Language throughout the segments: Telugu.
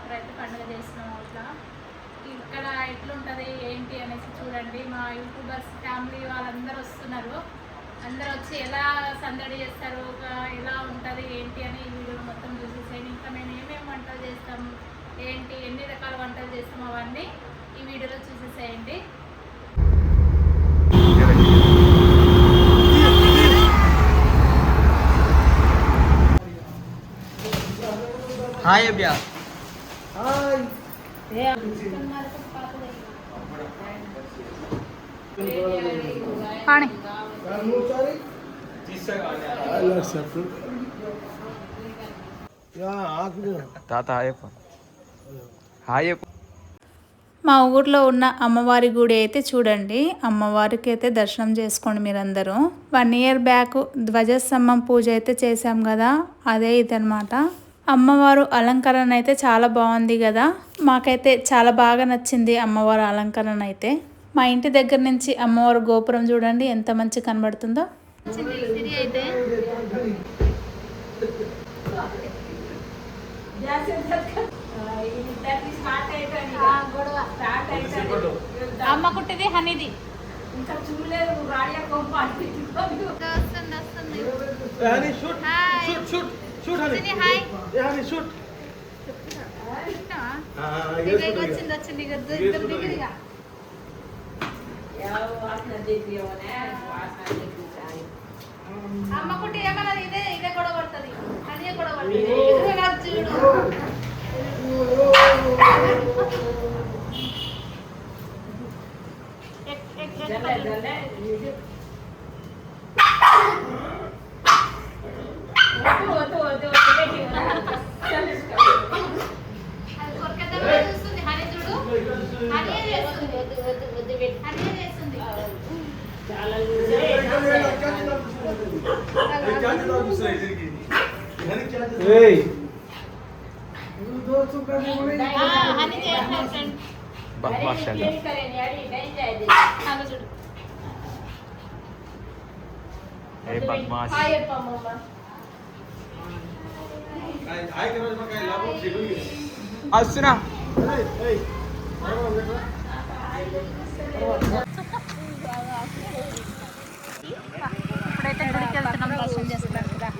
అప్పుడైతే పండుగ చేసినాము. ఇట్లా ఇక్కడ ఎట్లుంటుంది ఏంటి అనేసి చూడండి. మా యూట్యూబర్స్ ఫ్యామిలీ వాళ్ళందరూ వస్తున్నారు. అందరూ వచ్చి ఎలా సందడి చేస్తారు, ఎలా ఉంటుంది ఏంటి అని ఈ వీడియో మొత్తం చూసేసేయండి. ఇంకా మేము ఏమేమి వంటలు చేస్తాము ఏంటి, ఎన్ని రకాల వంటలు చేస్తాము అవన్నీ ఈ వీడియోలో చూసేసేయండి. హాయ్ అభ్యా. హాయ్. తాత హాయ్. మా ఊర్లో ఉన్న అమ్మవారి గుడి అయితే చూడండి. అమ్మవారికి అయితే దర్శనం చేసుకోండి మీరందరూ. 1 year బ్యాక్ ధ్వజస్తంభం పూజ అయితే చేశాం కదా, అదే ఇదనమాట. అమ్మవారు అలంకరణ అయితే చాలా బాగుంది కదా, మాకైతే చాలా బాగా నచ్చింది అమ్మవారు అలంకరణ అయితే. మా ఇంటి దగ్గర నుంచి అమ్మవారు గోపురం చూడండి ఎంత మంచి కనబడుతుందో. అమ్మ కుట్టిది హనీది ఇంకా చూడలేదు. అమ్మ కుట్టి ఏమన్నది, ఇదే ఇదే గొడవ పడుతుంది, అదే గొడవ పడుతుంది. వస్తున్నా. ఇప్పుడైతే గుడికి వెళ్తున్నాం, దర్శనం చేసుకున్నాం.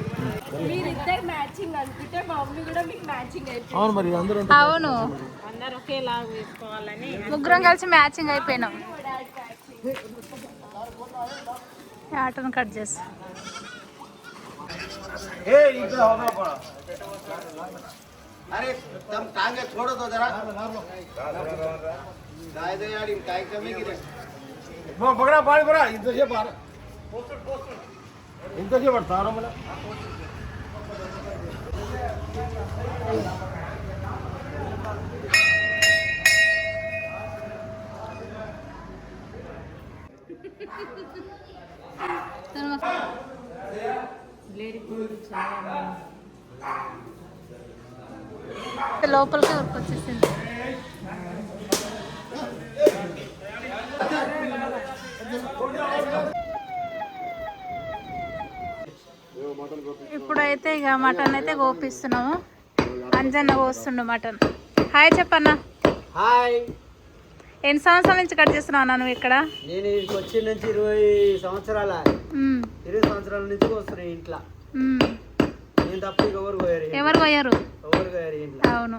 మీరిద్దరు మ్యాచింగ్ అనుకుంటే మా మమ్మీ కూడా మీకు మ్యాచింగ్ అయిపోయింది. అవును మరి అందరూ అవును, అందరు ఒకేలా వేసుకోవాలని ముగ్గురం కలిసి మ్యాచింగ్ అయిపోయినాం. ఆటోను కట్ చేసి अरे तुम टांगे छोड़ो तो जरा गाय दे यार काय कमी की वो पकड़ा पानी पड़ा इधर से बाहर इधर से बढ़ता रहा मला లోపలికి వర్క్ వచ్చేసింది. ఇప్పుడైతే ఇక మటన్ అయితే కోపిస్తున్నాము. అంజన్న కోస్తుండు మటన్. హాయ్ చెప్పన్న. హాయ్. ఎన్ని సంవత్సరాల నుంచి కట్ చేస్తున్నావు నువ్వు ఇక్కడ? నేను ఇక్కడికి వచ్చి నుంచి 20 సంవత్సరాల 20 సంవత్సరాల నుంచి వస్తున్నాయి ఇంట్లో. నేను తప్ప ఎవరు పోయారు ఎవరు పోయారు ఇంట్లో. అవును,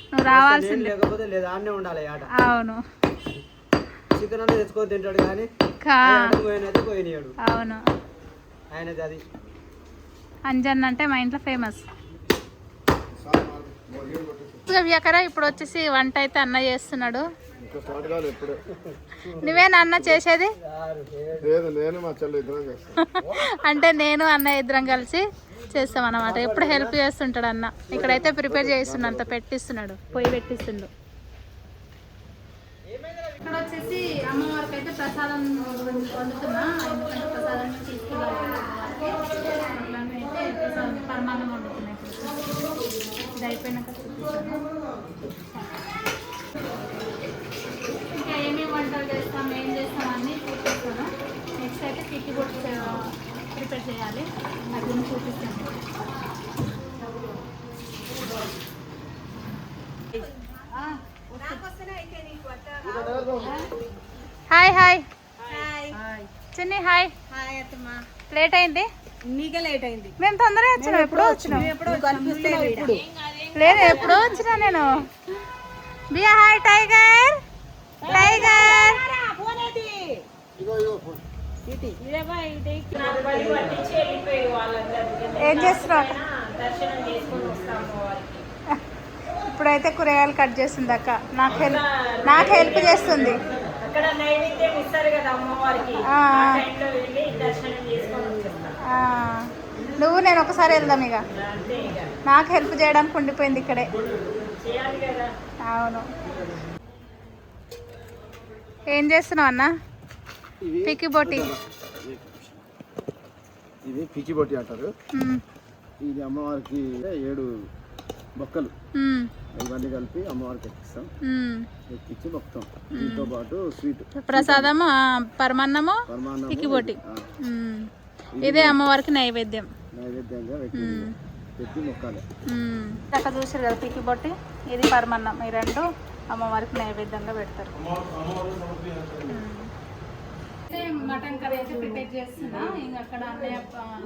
నువ్వు రావాల్సింది. లేకపోతే లేదా ఆడనే ఉండాలి ఆట. అవును, చికెన్ అన్న తెచ్చుకొని తింటాడు కానీ పోయినది పోయినాడు. అవును, ఆయనది అది. అంజన్ అంటే మా ఇంట్లో ఫేమస్. ఇప్పుడు వచ్చేసి వంట అయితే అన్న చేస్తున్నాడు. నువ్వేనా అన్న చేసేది? అంటే నేను అన్న ఇద్దరం కలిసి చేస్తాం అన్నమాట. ఎప్పుడు హెల్ప్ చేస్తుంటాడు అన్న. ఇక్కడైతే ప్రిపేర్ చేస్తున్నాడు, అంత పెట్టిస్తున్నాడు, పొయ్యి పెట్టిస్తుండు. ఇక్కడ వచ్చేసి అమ్మవారికి అయితే ప్రసాదం వండుతున్నా, ఎందుకంటే ప్రసాదం తీసుకెళ్ళాలి. పరమాన్నం వండుతున్నాయి. ఇది అయిపోయినాక చూపిస్తాను. ఇంకా ఏమేమి వంటలు చేస్తాం, ఏం చేస్తాం అన్నీ చూపిస్తాను. నెక్స్ట్ అయితే కిట్టి కూడా ప్రిపేర్ చేయాలి, అది చూపిస్తాను. పిన్ని హాయ్. లేట్ అయింది. నీకే లేట్ అయింది. మేము తొందరగా వచ్చినాం. ఎప్పుడో వచ్చినాం. లేదు ఎప్పుడో వచ్చినా నేను. బియా హాయ్ టైగర్. టైగర్ ఏం చేస్తున్నావు? ఇప్పుడైతే కూరగాయలు కట్ చేస్తుంది అక్క. నాకు హెల్ప్ చేస్తుంది. నువ్వు నేను ఒకసారి వెళ్దాం ఇక. నాకు హెల్ప్ చేయడానికి ఉండిపోయింది ఇక్కడే. అవును. ఏం చేస్తున్నావు అన్న? పికి బొట్టి. ఇది పికి బొట్టి అంటారు. ఇది అమ్మవారికి 7 బొక్కలు ఇవన్నీ కలిపి అమ్మవారికి ఎక్కిస్తాం. ఎక్కించి మొత్తం దీంతో పాటు స్వీట్ ప్రసాదము, పరమాన్నము, పికి బొట్టి. ఇదే అమ్మవారికి నైవేద్యం. నైవేద్యంగా పెట్టి మొక్కాలి. అక్కడ చూసారు కదా పికి బొట్టి, ఇది పరమాన్నం. ఈ 2 అమ్మవారికి నైవేద్యంగా పెడతారు. మటన్ కర్రీ అయితే ప్రిపేర్ చేస్తున్నా. ఇంకా అక్కడ అన్నయ్య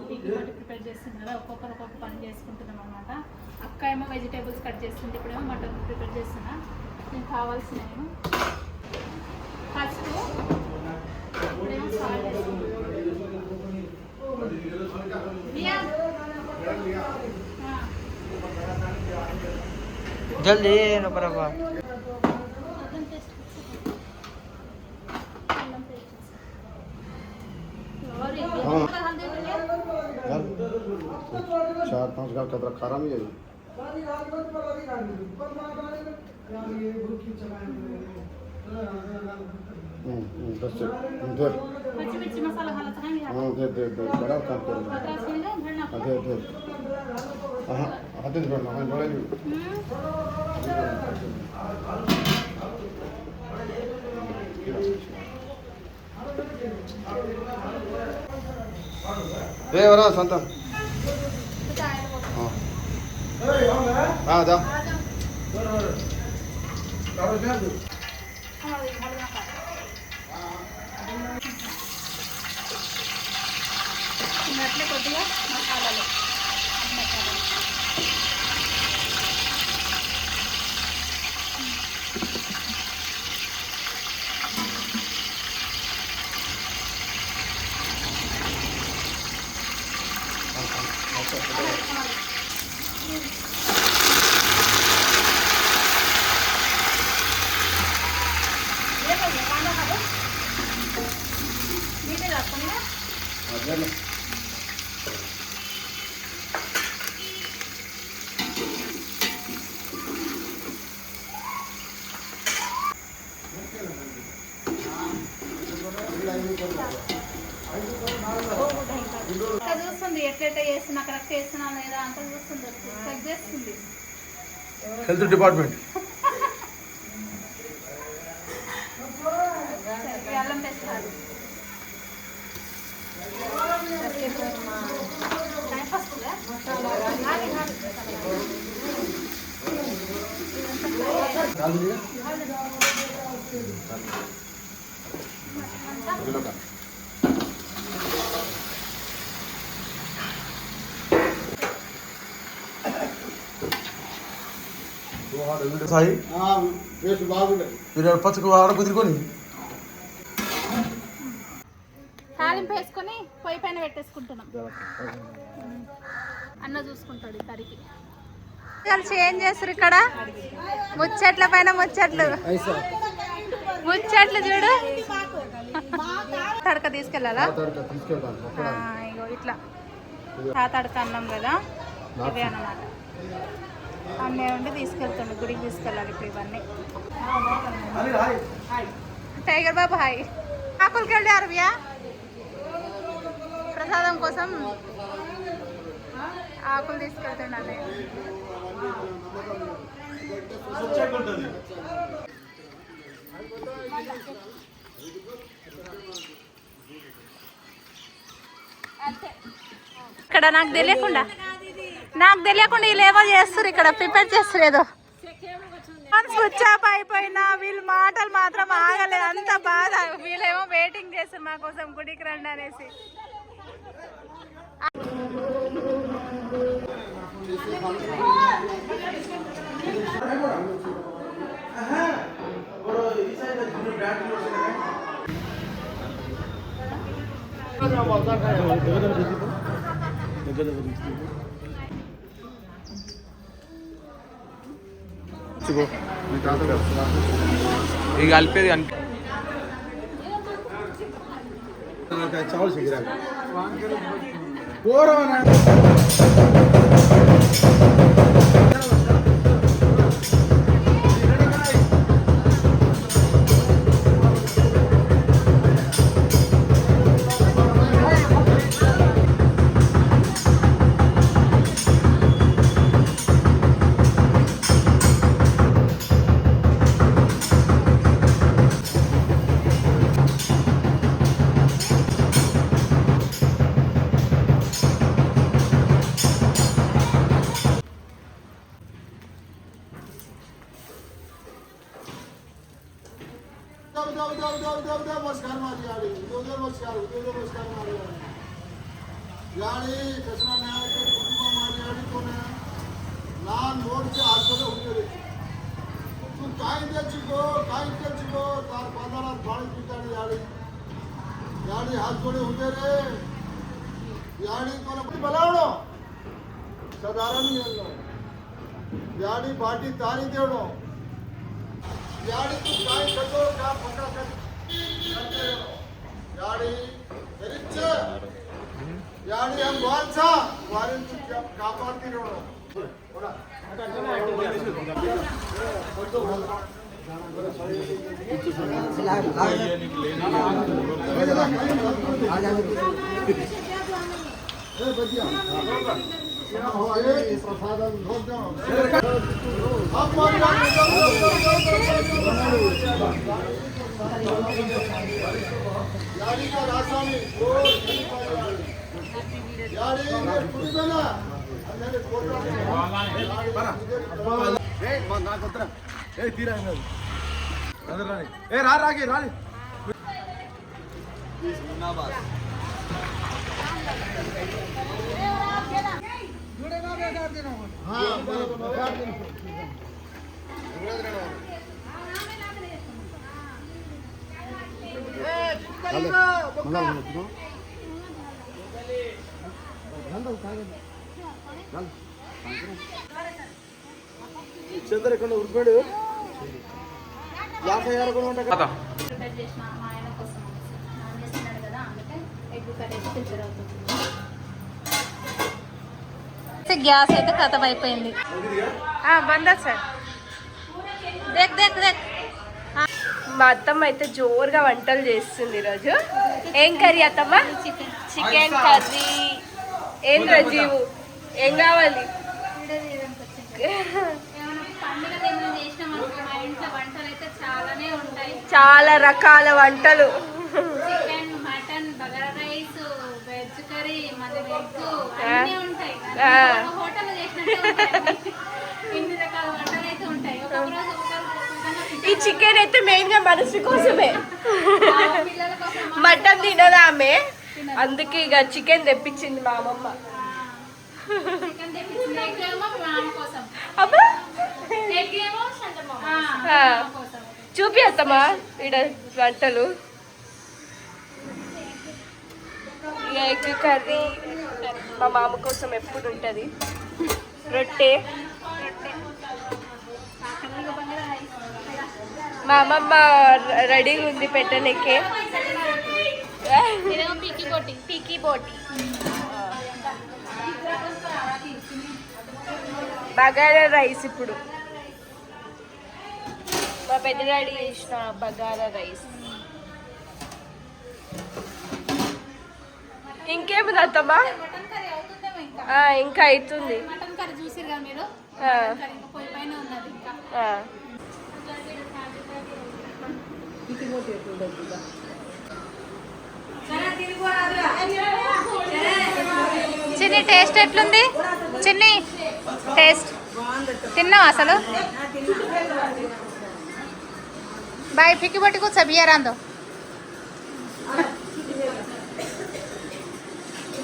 పికి బొట్టి ప్రిపేర్ చేస్తుంది కదా, ఒక్కొక్కరు ఒక్కొక్క పని చేసుకుంటున్నాం అనమాట. అక్క ఏమో వెజిటేబుల్స్ కట్ చేస్తుంది, ఇప్పుడేమో మటన్ ప్రిపేర్ చేస్తున్నా. నేను కావాల్సినవి ఫస్ట్ ఇప్పుడేమో సాల్ట్ వేసుకుంటాను. जल्दी ना बराबर चार 5 गाल कतरा खारा में है। పచ్చిమిర్చి మసాలా दे बड़ा काम करो। दे हाथ दे बड़ा हां बड़ा नहीं। ए वरा संतन हां हां जा అట్లే కొద్దిగా మసాలాలు చూస్తుంది ఎట్లెట్లా చేస్తున్నా, కరెక్ట్ చేస్తున్నా లేదా అంత చూస్తుంది, చెక్ చేస్తుంది. हेल्थ डिपार्टमेंट అల్లం పేస్ట్ కాదు. సాయి పేస్ట్ బాగుంది. మీరు పచ్చకు ఆడ కుదిరుకొని తాలింపు వేసుకొని పొయ్యి పైన పెట్టేసుకుంటున్నాం. అన్న చూసుకుంటాడు ఈ కర్రీకి. కలిసి ఏం చేస్తారు ఇక్కడ? ముచ్చట్ల పైన ముచ్చట్లు చూడు. తడక తీసుకెళ్ళాలా? ఇగో ఇట్లా తడక అన్నం కదా, ఇవే అన్నమాట. అన్నీ ఉండి తీసుకెళ్తాడు, గుడికి తీసుకెళ్ళాలి ఇప్పుడు ఇవన్నీ. టైగర్ బాబు హాయ్. ఆకులకి వెళ్ళారు బియా ప్రసాదం కోసం. ఆకులు తీసుకెళ్తుండే. ఇక్కడ నాకు తెలియకుండా వీళ్ళు ఏమో చేస్తారు, ఇక్కడ ప్రిపేర్ చేస్తారు ఏదో. స్విచ్ ఆఫ్ అయిపోయినా వీళ్ళ మాటలు మాత్రం ఆగలేదు, అంత బాధ. వీళ్ళేమో వెయిటింగ్ చేస్తారు మా కోసం గుడికి రండి అనేసి. ఇక కలిపేది కనిపి चावल सीख रहा नमस्कार यानी कृष्णा न्याय के कुटुंब मारियाड़ी को नान नोट से आजकल होते तू काई तेचुको तार पादाला पाणी पितानी यानी हाथ जोड़े होते रे यानी कोना बलावणो साधारण यानी पार्टी तारी देवणो यानी तू काई करतो का पक्का कर यानी रिच यानी हम वांसा वारिन तू क्या कापाती रहो बोला यानी का रासानी यानी कुड़ीबेला अन्ने कोटा ए ना कोत्रा ए तीरा अंदर रानी ए रागी रानी जिंदाबाद हां बराबर చంద్ర ఇక్కడ ఉరిపాడు 50,000 కూడా ఉంటాయి కదా చేసిన మా ఆయన కోసం నాన్ చేస్తున్నాడు కదా, అందుకే ఎగ్ కర్రీ ప్రిపేర్ అవుతుంది. గ్యాస్ అయితే ఖతం అయిపోయింది. బందా సార్ దేక్ దేక్ దేక్. మా అత్తమ్మ అయితే జోరుగా వంటలు చేస్తుంది ఈరోజు. ఏం కర్రీ అత్తమ్మ? Chicken curry. ఏం రజీవు ఏం కావాలి? చాలా రకాల వంటలు, chicken, mutton, bagara rice, veg curry, మళ్ళీ ఎగ్ అన్నీ ఉంటాయి. హోటల్ చేసినట్టు ఇన్ని రకాల వంటలు అయితే ఉంటాయి. ఈ చికెన్ అయితే మెయిన్ గా మనసు కోసమే. మటన్ తినదా ఆమె, అందుకే ఇక చికెన్ తెప్పించింది మా అమ్మమ్మ. అబ్బా చూపిస్తామా ఈడ వంటలు. ఇక ఎగ్ కర్రీ మా మామ కోసం ఎప్పుడు ఉంటుంది. రొట్టె మా అమ్మమ్మ రెడీగా ఉంది పెట్టనికే. పీకీ బోటి బగారా రైస్. ఇప్పుడు మా పెద్ద డాడీ చేసిన బగారా రైస్. ఇంకేముంది అత్తమ్మా? ఇంకా అవుతుంది. మటన్ కర్రీ చూసారు కదా మీరు, పొయ్యి పైన ఉన్నది. ఇంకా చిన్ని టేస్ట్ ఎట్లుంది? చిన్ని టేస్ట్ తిన్నావు అసలు బాయ్ పిక్కి పట్టి కూర్చో బియ్యరాందో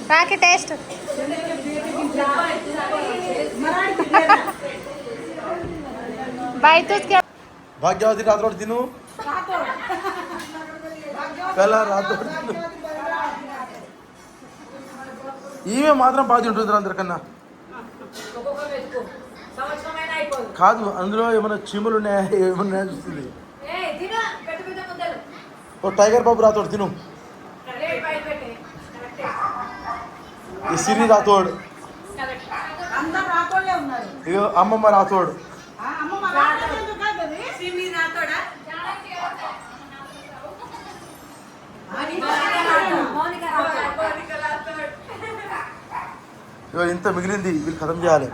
రాకి టేస్ట్ బాయ్ తూస్కే భాగ్యవతి రాత్రోడు తిను పెళ్ళ రాత్రోడు తిను ఈమె మాత్రం బాగా తింటుంది అందరికన్నా కాదు అందులో ఏమైనా చీమలు ఉన్నాయా ఏమన్నా చూస్తుంది ఓ టైగర్ బాబు రాతోడు తిను ఈ సిరి రాతోడు ఇగో అమ్మమ్మ రాతోడు ఇగో ఇంత మిగిలింది వీళ్ళు ఖతం చేయాలి